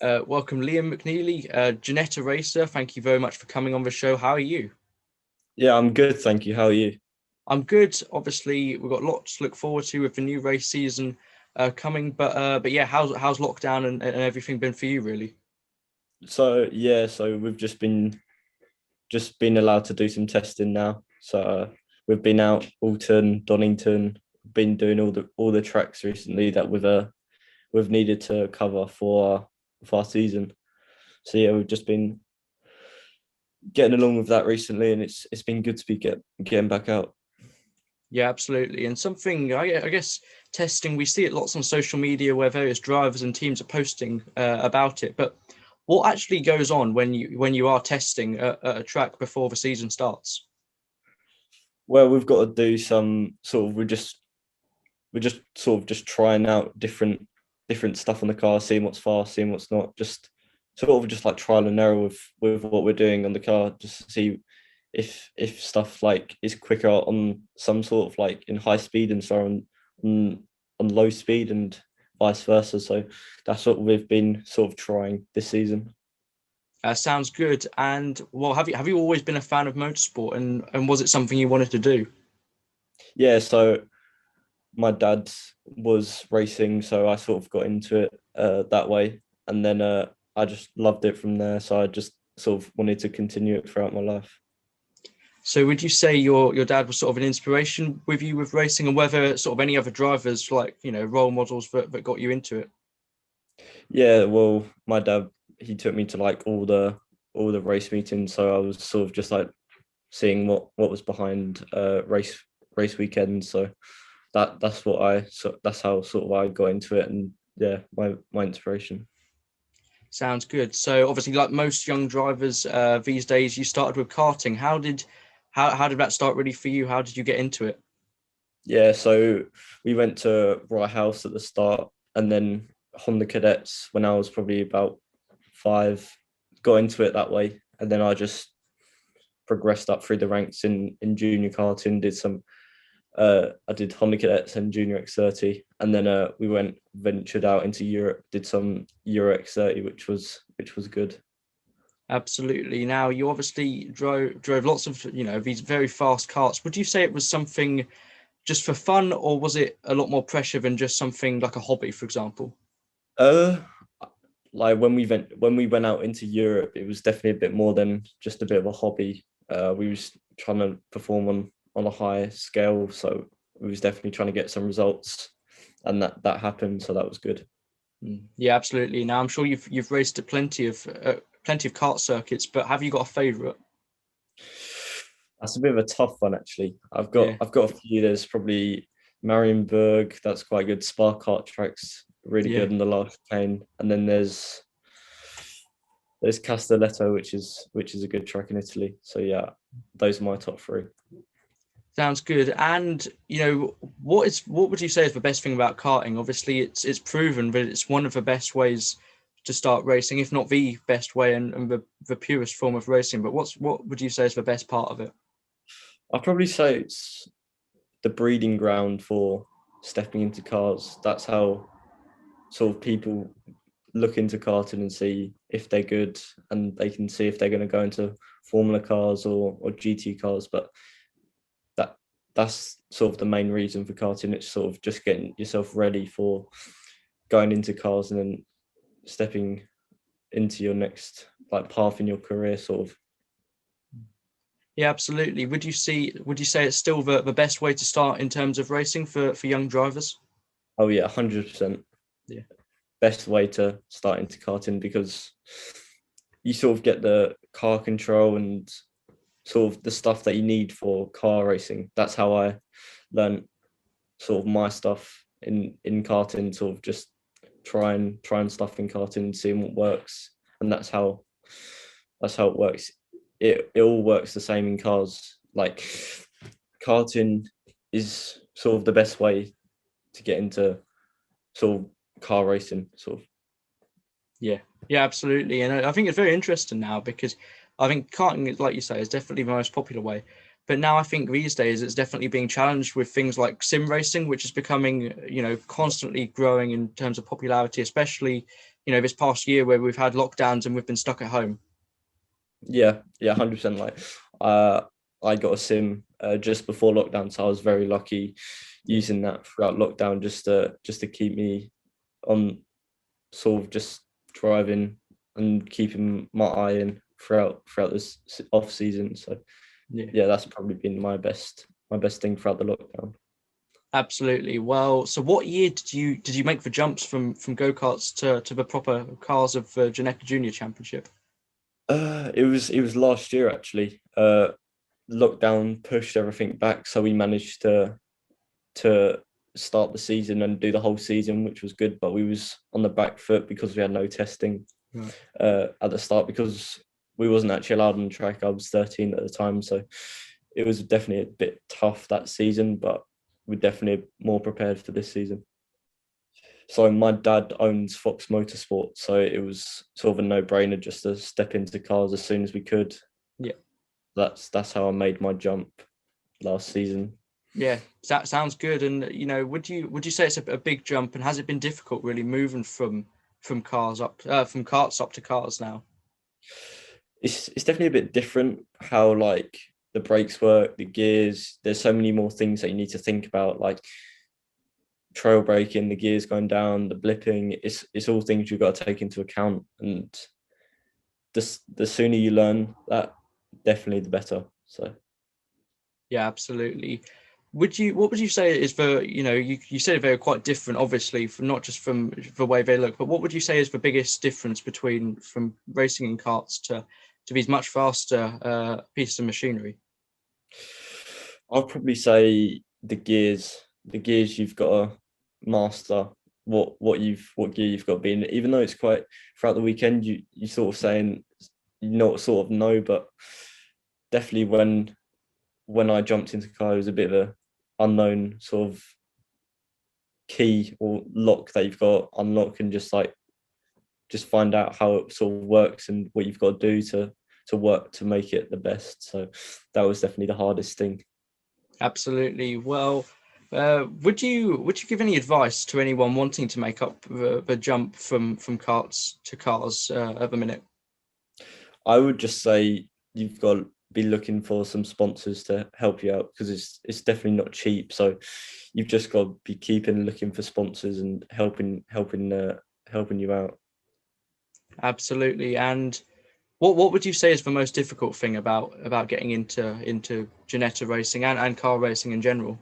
Welcome, Liam Mcneilly, Ginetta racer. Thank you very much for coming on the show. How are you? Yeah, I'm good, thank you. How are you? I'm good. Obviously, we've got lots to look forward to with the new race season coming. But yeah, how's lockdown and everything been for you, really? So we've just been allowed to do some testing now. We've been out Alton, Donington, been doing all the tracks recently that we've needed to cover for our season. So yeah, we've just been getting along with that recently, and it's been good to be getting back out. Yeah, absolutely. And something I guess testing, we see it lots on social media where various drivers and teams are posting about it. But what actually goes on when you are testing at a track before the season starts? Well, we've got to do some sort of we're just sort of just trying out different stuff on the car, seeing what's fast, seeing what's not, just sort of just like trial and error with what we're doing on the car, just to see if stuff like is quicker on some sort of like in high speed and so on low speed and vice versa. So that's what we've been sort of trying this season. Sounds good. And well, have you always been a fan of motorsport, and was it something you wanted to do? Yeah, so my dad was racing, so I sort of got into it that way, and then I just loved it from there. So I just sort of wanted to continue it throughout my life. So would you say your dad was sort of an inspiration with you with racing, and whether sort of any other drivers like role models that got you into it? Yeah, well, my dad, he took me to like all the race meetings, so I was sort of just like seeing what was behind race weekends. So that's how sort of I got into it, and yeah, my inspiration. Sounds good. So obviously, like most young drivers these days, you started with karting. How did that start really for you? How did you get into it? Yeah, so we went to Rye House at the start, and then Honda Cadets when I was probably about 5, got into it that way, and then I just progressed up through the ranks in junior karting. I did Honda Cadets and Junior X30, and then we ventured out into Europe, did some Euro X30, which was good. Absolutely. Now you obviously drove lots of these very fast karts. Would you say it was something just for fun, or was it a lot more pressure than just something like a hobby, for example? Uh, like when we went out into Europe, it was definitely a bit more than just a bit of a hobby. We was trying to perform on a high scale, so we was definitely trying to get some results, and that happened. So that was good. Yeah, absolutely. Now I'm sure you've raced at plenty of kart circuits, but have you got a favourite? That's a bit of a tough one, actually. I've got Yeah, I've got a few. There's probably Marienburg. That's quite good. Spa kart tracks really yeah. good in the last plane, and then there's Castelletto, which is a good track in Italy. So yeah, those are my top three. Sounds good. And what would you say is the best thing about karting? Obviously, it's proven that it's one of the best ways to start racing, if not the best way and the purest form of racing. But what would you say is the best part of it? I'd probably say it's the breeding ground for stepping into cars. That's how sort of people look into karting and see if they're good, and they can see if they're going to go into Formula cars or GT cars. But that that's sort of the main reason for karting. It's sort of just getting yourself ready for going into cars and then stepping into your next like path in your career, sort of. Yeah, absolutely. Would you say it's still the best way to start in terms of racing for young drivers? Oh yeah, 100% Yeah. best way to start into karting, because you sort of get the car control and sort of the stuff that you need for car racing. That's how I learned sort of my stuff in karting, sort of just trying stuff in karting, seeing what works, and that's how it works. It all works the same in cars. Like karting is sort of the best way to get into sort of car racing, sort of. Yeah, yeah, absolutely. And I think it's very interesting now because I think karting, like you say, is definitely the most popular way. But now I think these days it's definitely being challenged with things like sim racing, which is becoming, constantly growing in terms of popularity, especially this past year where we've had lockdowns and we've been stuck at home. Yeah, 100%. Like, I got a sim just before lockdown, so I was very lucky using that throughout lockdown just to keep me on, sort of just driving and keeping my eye in throughout this off season. So Yeah. yeah, that's probably been my best thing throughout the lockdown. Absolutely. Well, so what year did you make the jumps from go-karts to the proper cars of Ginetta Junior Championship? It was last year actually. Lockdown pushed everything back, so we managed to start the season and do the whole season, which was good. But we was on the back foot because we had no testing Right. at the start, because we wasn't actually allowed on the track. I was 13 at the time, so it was definitely a bit tough that season. But we're definitely more prepared for this season. So my dad owns Fox Motorsport, so it was sort of a no-brainer just to step into cars as soon as we could. Yeah. That's how I made my jump last season. Yeah, that sounds good. And would you say it's a big jump? And has it been difficult really moving from cars up from karts up to cars now? It's definitely a bit different how, like, the brakes work, the gears. There's so many more things that you need to think about, like trail braking, the gears going down, the blipping. It's all things you've got to take into account, and the sooner you learn that, definitely the better. So Yeah, absolutely. What would you say is you said they're quite different, obviously, from not just from the way they look, but what would you say is the biggest difference between from racing in karts to these much faster pieces of machinery? I'll probably say the gears. The gears you've got to master what gear you've got to be in. Even though it's quite throughout the weekend, you sort of saying you not sort of know, but definitely when I jumped into car, it was a bit of a unknown sort of key or lock that you've got to unlock, and just find out how it sort of works and what you've got to do to work to make it the best. So that was definitely the hardest thing. Absolutely. Well, would you give any advice to anyone wanting to make up the jump from karts to cars at the minute? I would just say you've got to be looking for some sponsors to help you out, because it's definitely not cheap. So you've just got to be keeping looking for sponsors and helping you out. Absolutely. And what would you say is the most difficult thing about getting into Ginetta racing and car racing in general?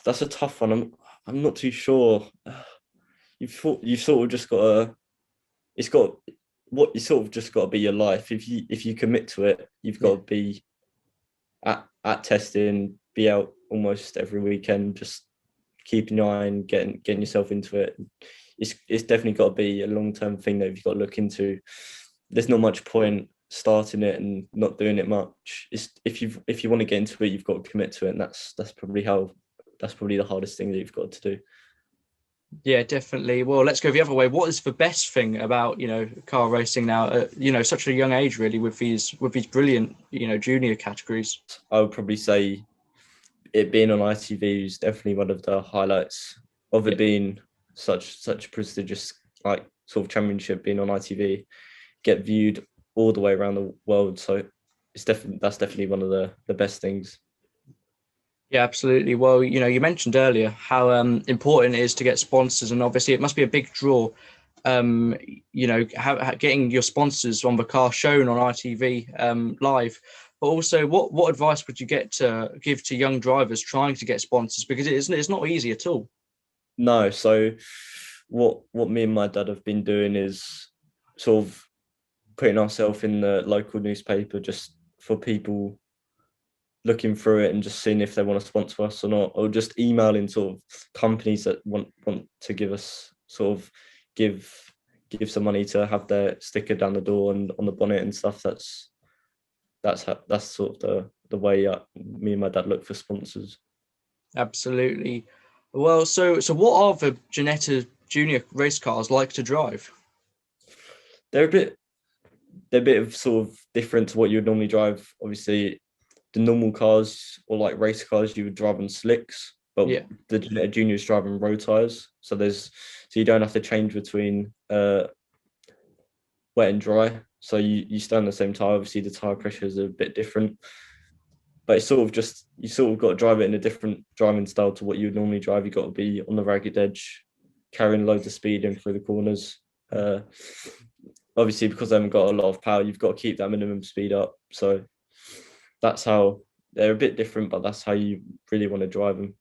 That's a tough one. I'm not too sure. You've sort of just got to. It's got what you sort of just got to be your life. If you commit to it, you've got Yeah, to be at testing, be out almost every weekend, just keeping your eye and getting yourself into it. It's definitely got to be a long-term thing that you've got to look into. There's not much point starting it and not doing it much. It's if you want to get into it, you've got to commit to it, and that's probably the hardest thing that you've got to do. yeah, definitely. Well, let's go the other way. What is the best thing about car racing now? Such a young age, really, with these brilliant junior categories. I would probably say it being on ITV is definitely one of the highlights of Yeah, it being such prestigious, like, sort of championship, being on ITV, get viewed all the way around the world. So that's definitely one of the best things. yeah, absolutely. Well, you mentioned earlier how important it is to get sponsors, and obviously it must be a big draw. Um, getting your sponsors on the car shown on ITV live. But also, what advice would you give to young drivers trying to get sponsors, because it's not easy at all. No, so what me and my dad have been doing is sort of putting ourselves in the local newspaper, just for people looking through it and just seeing if they want to sponsor us or not, or just emailing sort of companies that want to give us sort of give some money to have their sticker down the door and on the bonnet and stuff. That's sort of the way me and my dad look for sponsors. Absolutely. Well, so what are the Ginetta Junior race cars like to drive? They're a bit they're a bit of sort of different to what you would normally drive. Obviously, the normal cars or like race cars you would drive on slicks. but Yeah. the Ginetta Junior is driving road tyres, so you don't have to change between wet and dry. So you stay on the same tyre. Obviously, the tyre pressures are a bit different, but it's sort of just you sort of got to drive it in a different driving style to what you would normally drive. You got to be on the ragged edge, carrying loads of speed in through the corners. Obviously, because they haven't got a lot of power, you've got to keep that minimum speed up. So that's how they're a bit different, but that's how you really want to drive them.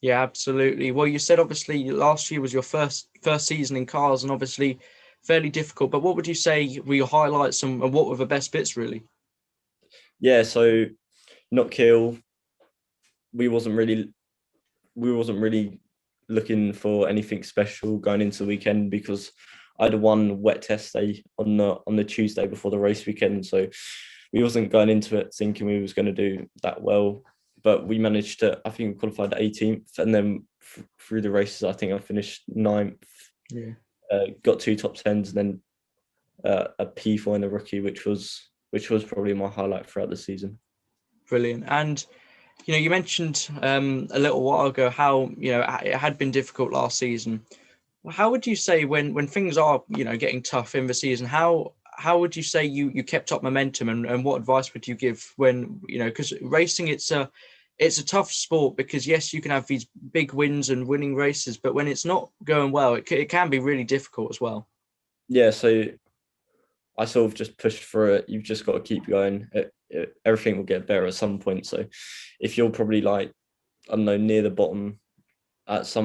Yeah, absolutely. Well, you said obviously last year was your first season in cars, and obviously fairly difficult. But what would you say were your highlights and what were the best bits really? Yeah, so not kill. We wasn't really looking for anything special going into the weekend because I had one wet test day on the Tuesday before the race weekend, so we wasn't going into it thinking we was going to do that well. But we managed to, I think, we qualified 18th, and then through the races, I think I finished 9th. Yeah. Got 2 top 10s, and then a P4 in the rookie, which was probably my highlight throughout the season. Brilliant. And you mentioned a little while ago how it had been difficult last season. How would you say when things are getting tough in the season, how would you say you kept up momentum, and what advice would you give when because racing, it's a tough sport, because yes, you can have these big wins and winning races, but when it's not going well, it can be really difficult as well. Yeah, so I sort of just pushed through it. You've just got to keep going. Everything will get better at some point. So if you're probably like, I don't know, near the bottom at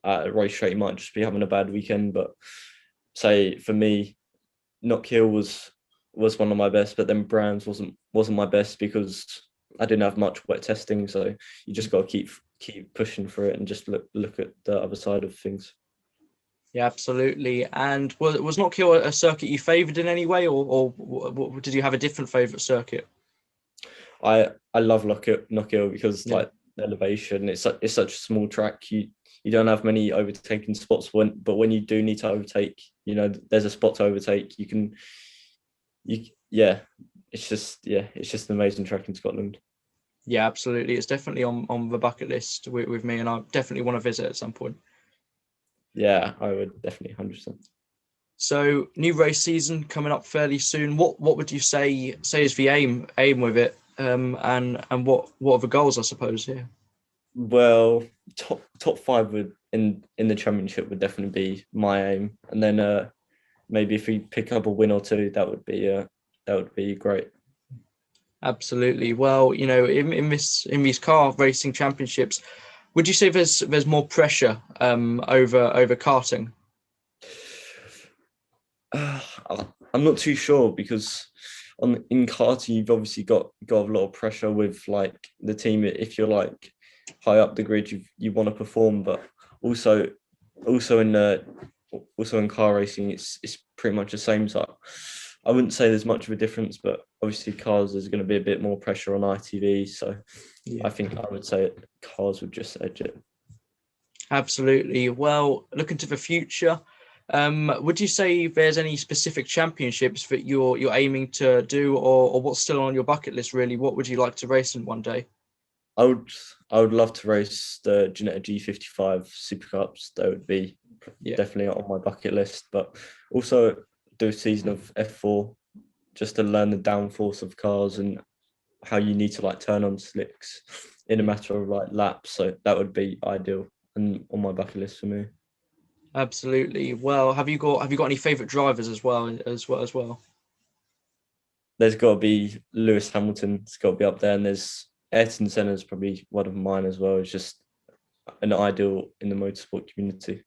a racetrack, you might just be having a bad weekend. But say for me, Not Kill was one of my best, but then Brands wasn't my best because I didn't have much wet testing. So you just got to keep pushing for it and just look at the other side of things. Yeah, absolutely. And was Not Kill a circuit you favoured in any way, or did you have a different favourite circuit? I love Knockhill because Yeah. like the elevation, it's such a small track. You don't have many overtaking spots but when you do need to overtake, there's a spot to overtake. Yeah, it's just an amazing track in Scotland. Yeah, absolutely. It's definitely on the bucket list with me, and I definitely want to visit at some point. Yeah, I would definitely 100%. So, new race season coming up fairly soon. What would you say is the aim with it? And what are the goals, I suppose, here? Well, top 5 would in the championship would definitely be my aim, and then maybe if we pick up a win or two, that would be great. Absolutely. Well, in these car racing championships, would you say there's more pressure over karting? Uh, I'm not too sure because in karting you've obviously got a lot of pressure with like the team. If you're like high up the grid, you want to perform, but also also in uh, also in car racing, it's pretty much the same. So I wouldn't say there's much of a difference, but obviously cars there's going to be a bit more pressure on ITV. So Yeah. I think I would say cars would just edge it. Absolutely. Well, looking to the future, would you say there's any specific championships that you're aiming to do, or what's still on your bucket list really? What would you like to race in one day? I would I would love to race the Ginetta G55 Super Cups. That would be Yeah. definitely on my bucket list, but also do a season of F4 just to learn the downforce of cars and how you need to like turn on slicks in a matter of like laps. So that would be ideal and on my bucket list for me. Absolutely. Well, have you got any favorite drivers as well? There's got to be Lewis Hamilton. It's got to be up there, and there's Ayrton Senna's probably one of mine as well. It's just an ideal in the motorsport community.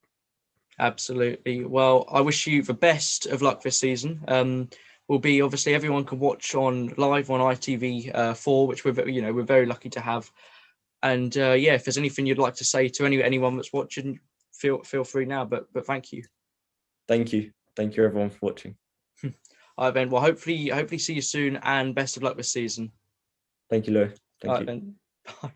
Absolutely. Well, I wish you the best of luck this season. Will be obviously everyone can watch on live on ITV4, which we're very lucky to have. And yeah, if there's anything you'd like to say to anyone that's watching, feel free now. But thank you. Thank you everyone for watching. All right, Ben. Well, hopefully see you soon, and best of luck this season. Thank you, Lou. All Thank right, you. Ben. Bye.